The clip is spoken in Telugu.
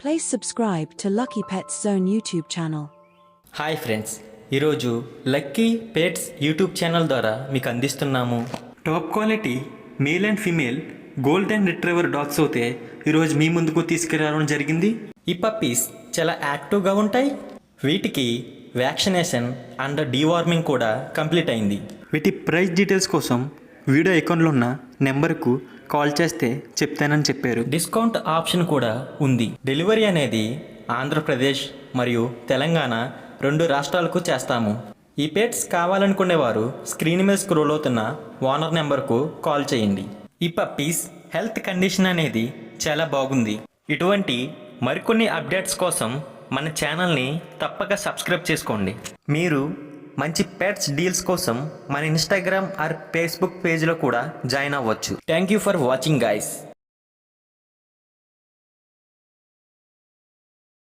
Please subscribe to Lucky Pets Zone YouTube channel. Hi friends, ఈరోజు లక్కీ పెట్స్ యూట్యూబ్ ఛానల్ ద్వారా మీకు అందిస్తున్నాము top quality male and female golden retriever dogs అయితే ఈరోజు మీ ముందుకు తీసుకురావడం జరిగింది. ఈ పప్పీస్ చాలా యాక్టివ్గా ఉంటాయి. వీటికి వ్యాక్సినేషన్ అండ్ డీవార్మింగ్ కూడా కంప్లీట్ అయింది. వీటి ప్రైస్ డీటెయిల్స్ కోసం వీడియో అకౌంట్లో ఉన్న నెంబర్కు కాల్ చేస్తే చెప్తానని చెప్పారు. డిస్కౌంట్ ఆప్షన్ కూడా ఉంది. డెలివరీ అనేది ఆంధ్రప్రదేశ్ మరియు తెలంగాణ 2 రాష్ట్రాలకు చేస్తాము. ఈ పెట్స్ కావాలనుకునేవారు స్క్రీన్ మీద స్క్రోల్ అవుతున్న ఓనర్ నెంబర్కు కాల్ చేయండి. ఈ పప్పీస్ హెల్త్ కండిషన్ అనేది చాలా బాగుంది. ఇటువంటి మరికొన్ని అప్డేట్స్ కోసం మన ఛానల్ని తప్పక సబ్స్క్రైబ్ చేసుకోండి. మీరు మంచి పెట్స్ డీల్స్ కోసం మన ఇన్స్టాగ్రామ్ ఆర్ ఫేస్బుక్ పేజ్లో కూడా జాయిన్ అవ్వచ్చు. Thank you for watching guys.